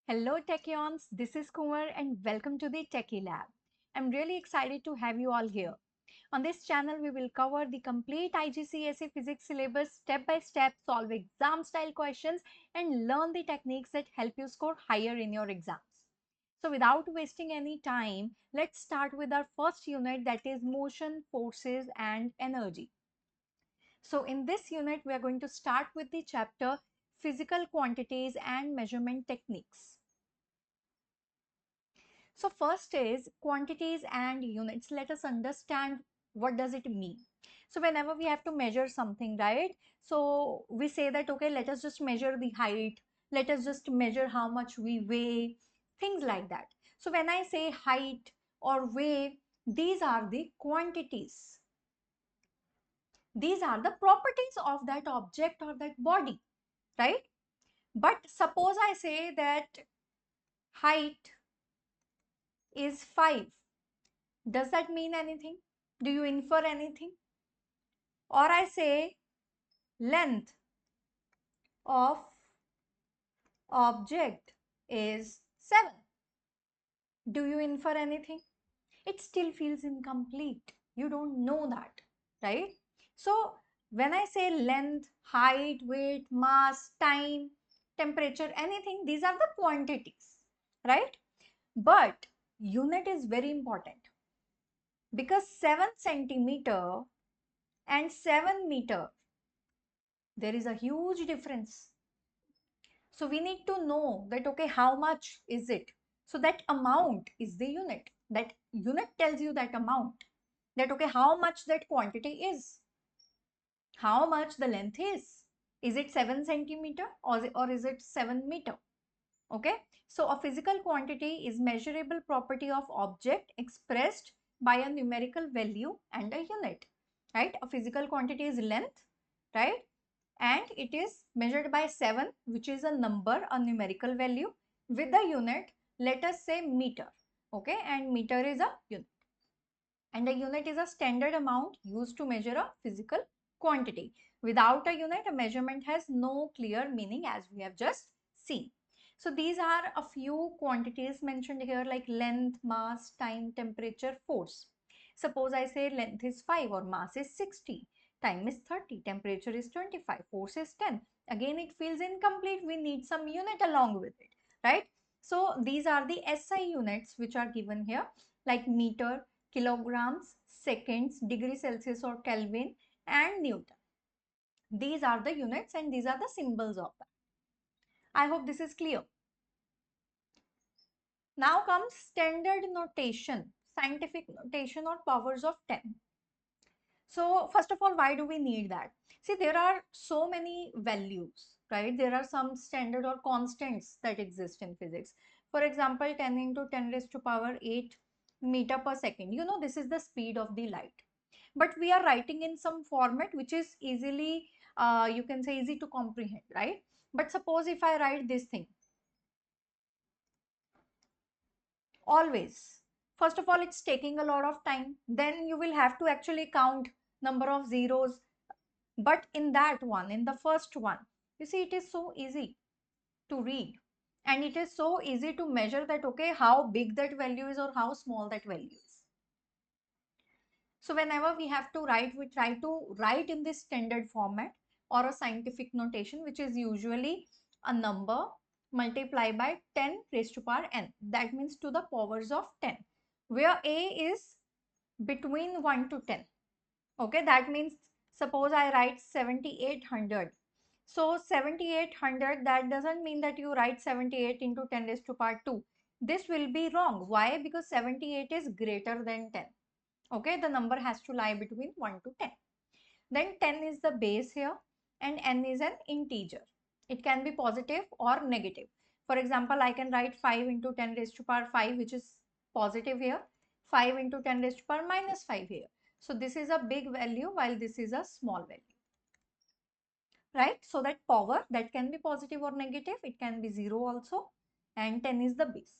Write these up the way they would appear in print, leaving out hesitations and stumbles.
Hello Tachyons, this is Kumar and welcome to the TachyLab. I'm really excited to have you all here. On this channel, we will cover the complete IGCSE Physics syllabus step by step, solve exam style questions and learn the techniques that help you score higher in your exams. So without wasting any time, let's start with our first unit, that is motion, forces and energy. So in this unit, we are going to start with the chapter physical quantities and measurement techniques. So first is quantities and units. Let us understand what does it mean. So whenever we have to measure something, right? So we say that, okay, let us just measure the height. Let us just measure how much we weigh, things like that. So when I say height or weigh, these are the quantities. These are the properties of that object or that body, right? But suppose I say that height is 5. Does that mean anything? Do you infer anything? Or I say length of object is 7. Do you infer anything? It still feels incomplete. You don't know that, right? So when I say length, height, weight, mass, time, temperature, anything, these are the quantities, right? But unit is very important because 7 centimeter and 7 meter, there is a huge difference. So we need to know that, okay, how much is it? So that amount is the unit. That unit tells you that amount. That, okay, how much that quantity is. How much the length is. Is it 7 centimeter or is it 7 meter? Okay. So a physical quantity is measurable property of object expressed by a numerical value and a unit. Right. A physical quantity is length. Right. And it is measured by 7, which is a number, a numerical value with the unit, let us say meter. Okay, and meter is a unit, and a unit is a standard amount used to measure a physical quantity. Without a unit, a measurement has no clear meaning, as we have just seen. So these are a few quantities mentioned here, like length, mass, time, temperature, force. Suppose I say length is 5 or mass is 60, time is 30, temperature is 25, force is 10. Again, it feels incomplete. We need some unit along with it, right? So these are the SI units which are given here, like meter, kilograms, seconds, degree Celsius or Kelvin, and Newton. These are the units and these are the symbols of that. I hope this is clear. Now comes standard notation, scientific notation or powers of 10. So first of all, why do we need that? See, there are so many values, right? There are some standard or constants that exist in physics. For example, 10 into 10 raised to power 8 meter per second. You know, this is the speed of the light. But we are writing in some format which is easily, you can say easy to comprehend, right? But suppose if I write this thing, always, first of all, it's taking a lot of time. Then you will have to actually count number of zeros. But in that one, in the first one, you see, it is so easy to read. And it is so easy to measure that, okay, how big that value is or how small that value is. So whenever we have to write, we try to write in this standard format or a scientific notation, which is usually a number multiplied by 10 raised to power n. That means to the powers of 10, where a is between 1 to 10. Okay, that means suppose I write 7800. So 7800, that doesn't mean that you write 78 into 10 raised to power 2. This will be wrong. Why? Because 78 is greater than 10. Okay, the number has to lie between 1 to 10. Then 10 is the base here and n is an integer. It can be positive or negative. For example, I can write 5 into 10 raised to power 5, which is positive here. 5 into 10 raised to power minus 5 here. So this is a big value while this is a small value. Right? So that power, that can be positive or negative. It can be 0 also. And 10 is the base.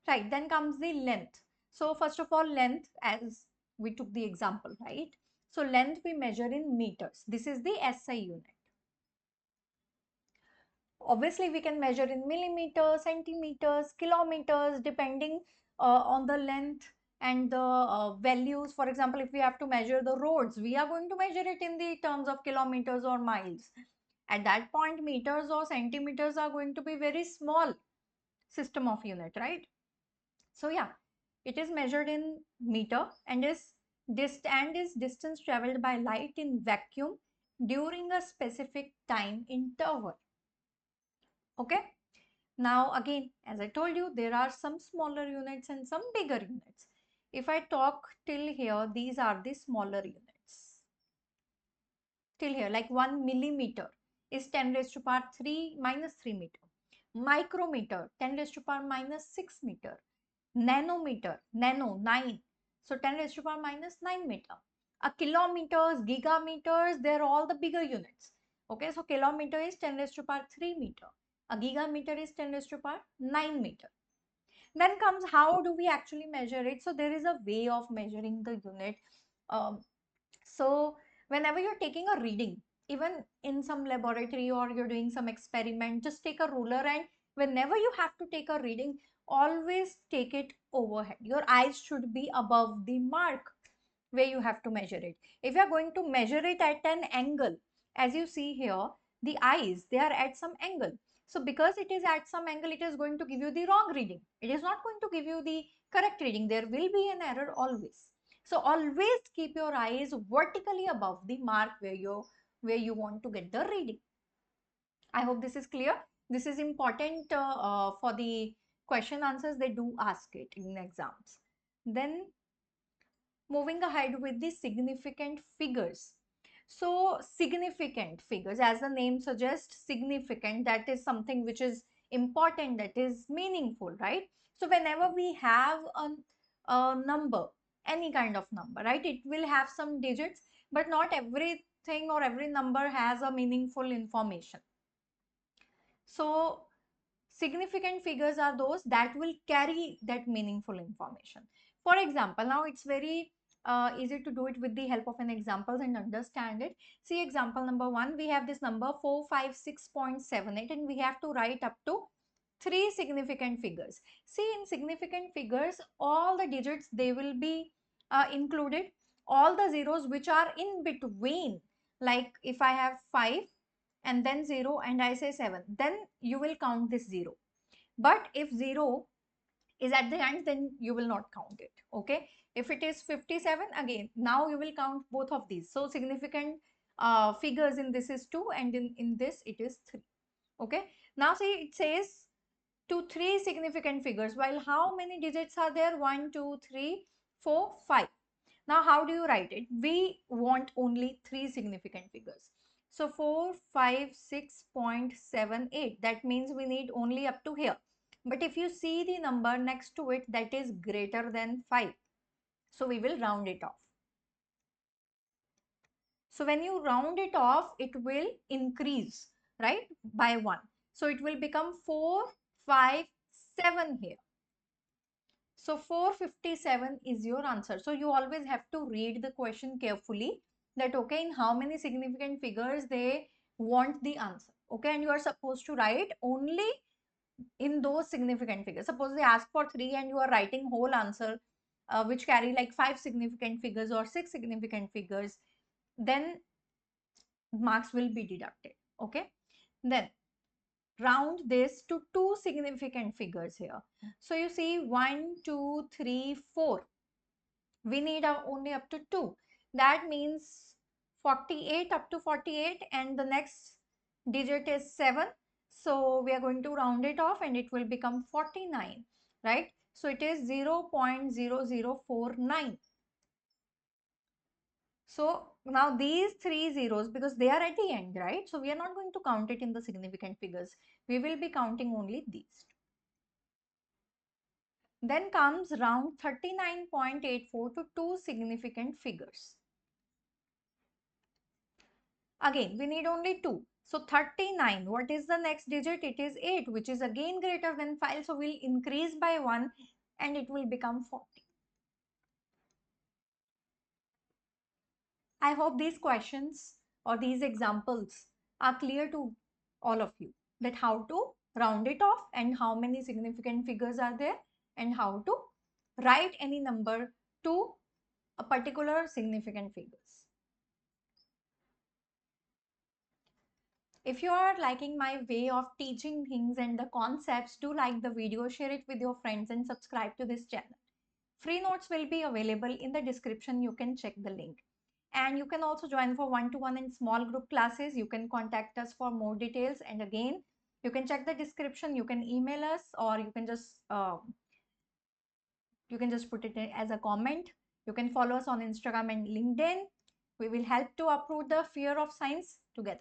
Right, then comes the length. So first of all, length, as we took the example, right? So length we measure in meters. This is the SI unit. Obviously, we can measure in millimeters, centimeters, kilometers, depending on the length and the values. For example, if we have to measure the roads, we are going to measure it in the terms of kilometers or miles. At that point, meters or centimeters are going to be very small system of unit, right? So yeah, it is measured in meter and is distance traveled by light in vacuum during a specific time interval. Okay. Now again, as I told you, there are some smaller units and some bigger units. If I talk till here, these are the smaller units. Till here, like 1 millimeter is 10 raised to power 3 minus 3 meter. Micrometer, 10 raised to power minus 6 meter. Nanometer, nano, 9. So 10 raised to power minus 9 meter. Kilometers, gigameters, they're all the bigger units. Okay, so kilometer is 10 raised to power 3 meter. A gigameter is 10 raised to power 9 meter. Then comes how do we actually measure it? So there is a way of measuring the unit. Um, so whenever you're taking a reading, even in some laboratory or you're doing some experiment, just take a ruler and whenever you have to take a reading, always take it overhead. Your eyes should be above the mark where you have to measure it. If you are going to measure it at an angle, as you see here, the eyes, they are at some angle. So because it is at some angle, it is going to give you the wrong reading. It is not going to give you the correct reading. There will be an error always. So always keep your eyes vertically above the mark where you want to get the reading. I hope this is clear. This is important for the question answers. They do ask it in exams. Then moving ahead with the significant figures. So significant figures, as the name suggests, significant, that is something which is important, that is meaningful, right? So whenever we have a number, any kind of number, right, it will have some digits, but not everything or every number has a meaningful information. So significant figures are those that will carry that meaningful information. For example, now it's very easy to do it with the help of an examples and understand it. See example number 1, we have this number 456.78 and we have to write up to 3 significant figures. See, in significant figures, all the digits, they will be included. All the zeros which are in between, like if I have 5 and then 0 and I say 7, then you will count this 0. But if 0 is at the end, then you will not count it. Okay. If it is 57, again, now you will count both of these. So significant figures in this is 2 and in this it is 3. Okay. Now see, it says to 3 significant figures. While how many digits are there? 1, 2, 3, 4, 5. Now, how do you write it? We want only 3 significant figures. So 456.78. That means we need only up to here. But if you see the number next to it, that is greater than 5. So we will round it off. So when you round it off, it will increase, right, by 1. So it will become 457 here. So 457 is your answer. So you always have to read the question carefully that, okay, in how many significant figures they want the answer. Okay, and you are supposed to write only in those significant figures. Suppose they ask for 3 and you are writing whole answer which carry like 5 significant figures or 6 significant figures, then marks will be deducted. Okay, then round this to 2 significant figures here. So you see 1, 2, 3, 4. We need only up to 2. That means 48 up to 48 and the next digit is 7. So we are going to round it off and it will become 49, right? So it is 0.0049. So now these 3 zeros, because they are at the end, right? So we are not going to count it in the significant figures. We will be counting only these. Then comes round 39.84 to 2 significant figures. Again, we need only 2. So 39, what is the next digit? It is 8, which is again greater than 5. So we'll increase by 1 and it will become 40. I hope these questions or these examples are clear to all of you. that how to round it off and how many significant figures are there and how to write any number to a particular significant figures. If you are liking my way of teaching things and the concepts, do like the video, share it with your friends and subscribe to this channel. Free notes will be available in the description. You can check the link. And you can also join for one-to-one and small group classes. You can contact us for more details. And again, you can check the description. You can email us or you can just put it as a comment. You can follow us on Instagram and LinkedIn. We will help to uproot the fear of science together.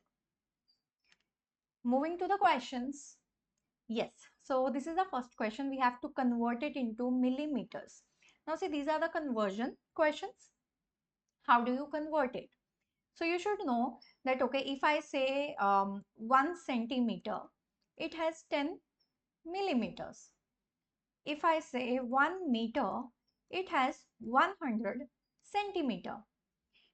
Moving to the questions. Yes, so this is the first question. We have to convert it into millimeters. Now see, these are the conversion questions. How do you convert it? So you should know that, okay, if I say 1 centimeter, it has 10 millimeters. If I say 1 meter, it has 100 centimeter.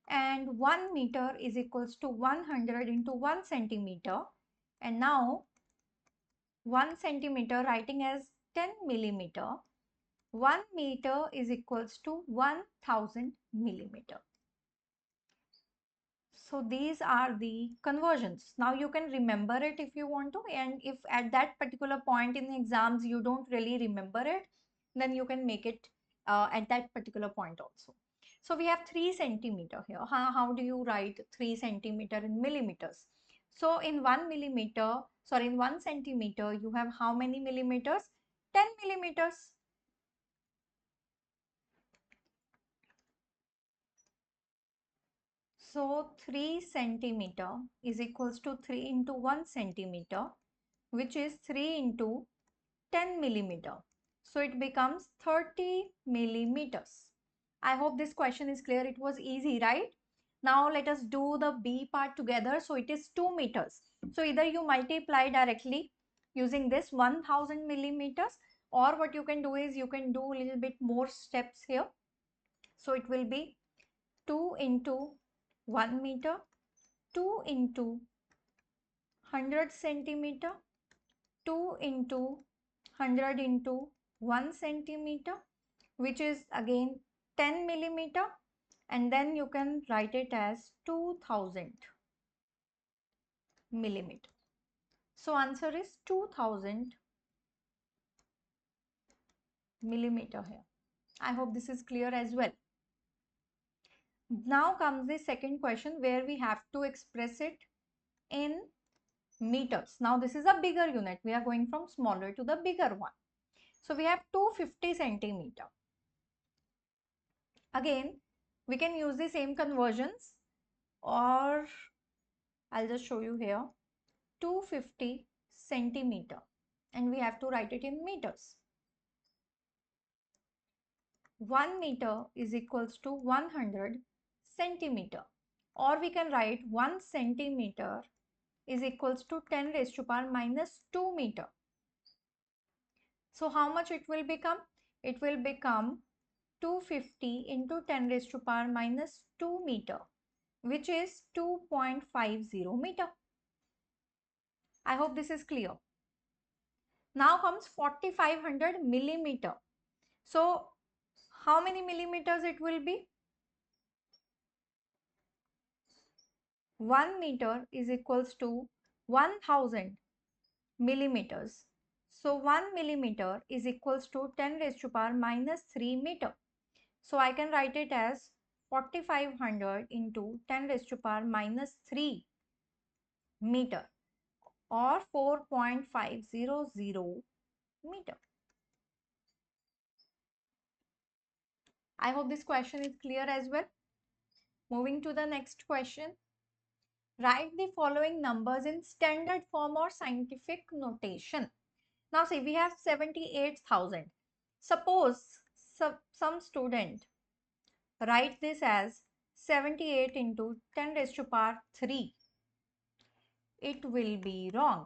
And 1 meter is equals to 100 into 1 centimeter. And now 1 centimeter writing as 10 millimeter. 1 meter is equals to 1000 millimeter. So these are the conversions. Now you can remember it if you want to, and if at that particular point in the exams you don't really remember it, then you can make it at that particular point also. So we have 3 centimeter here. How do you write 3 centimeter in millimeters? So in 1 millimeter, sorry, in 1 centimeter, you have how many millimeters? 10 millimeters. So 3 centimeter is equals to 3 into 1 centimeter, which is 3 into 10 millimeter. So it becomes 30 millimeters. I hope this question is clear. It was easy, right? Now let us do the B part together. So it is 2 meters. So either you multiply directly using this 1000 millimeters, or what you can do is you can do a little bit more steps here. So it will be 2 into 1 meter, 2 into 100 centimeter, 2 into 100 into 1 centimeter, which is again 10 millimeter, and then you can write it as 2000 millimeter. So answer is 2000 millimeter here. I hope this is clear as well. Now comes the second question where we have to express it in meters. Now this is a bigger unit. We are going from smaller to the bigger one. So we have 250 centimeter. Again, we can use the same conversions, or I'll just show you here. 250 centimeter, and we have to write it in meters. 1 meter is equals to 100 centimeter, or we can write 1 centimeter is equals to 10 raised to power minus 2 meter. So how much it will become? It will become 250 into 10 raised to power minus 2 meter, which is 2.50 meter. I hope this is clear. Now comes 4500 millimeter. So how many millimeters it will be? 1 meter is equals to 1000 millimeters. So 1 millimeter is equals to 10 raised to power minus 3 meter. So I can write it as 4500 into 10 raised to power minus 3 meter, or 4.500 meter. I hope this question is clear as well. Moving to the next question. Write the following numbers in standard form or scientific notation. Now see, we have 78,000. Suppose some student write this as 78 into 10 raised to power 3. It will be wrong.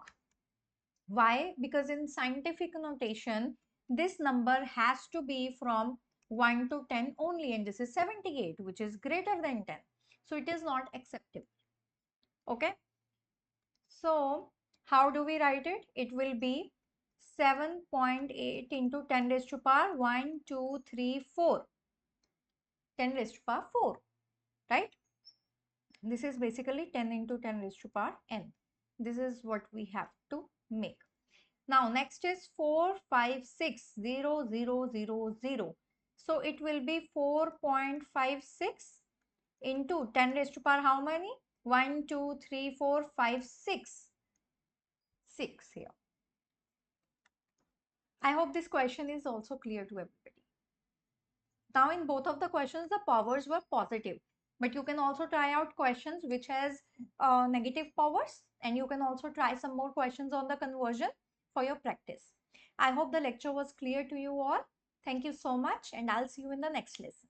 Why? Because in scientific notation, this number has to be from 1 to 10 only, and this is 78, which is greater than 10. So it is not acceptable. Okay. So How do we write it? It will be 7.8 into 10 raised to power 1, 2, 3, 4. 10 raised to power 4, right? This is basically 10 into 10 raised to power n. This is what we have to make. Now, next is 4, 5, 6, 0, 0, 0, 0. So, it will be 4.56 into 10 raised to power how many? 1, 2, 3, 4, 5, 6. 6 here. I hope this question is also clear to everybody. Now, in both of the questions, the powers were positive. But you can also try out questions which has negative powers. And you can also try some more questions on the conversion for your practice. I hope the lecture was clear to you all. Thank you so much. And I'll see you in the next lesson.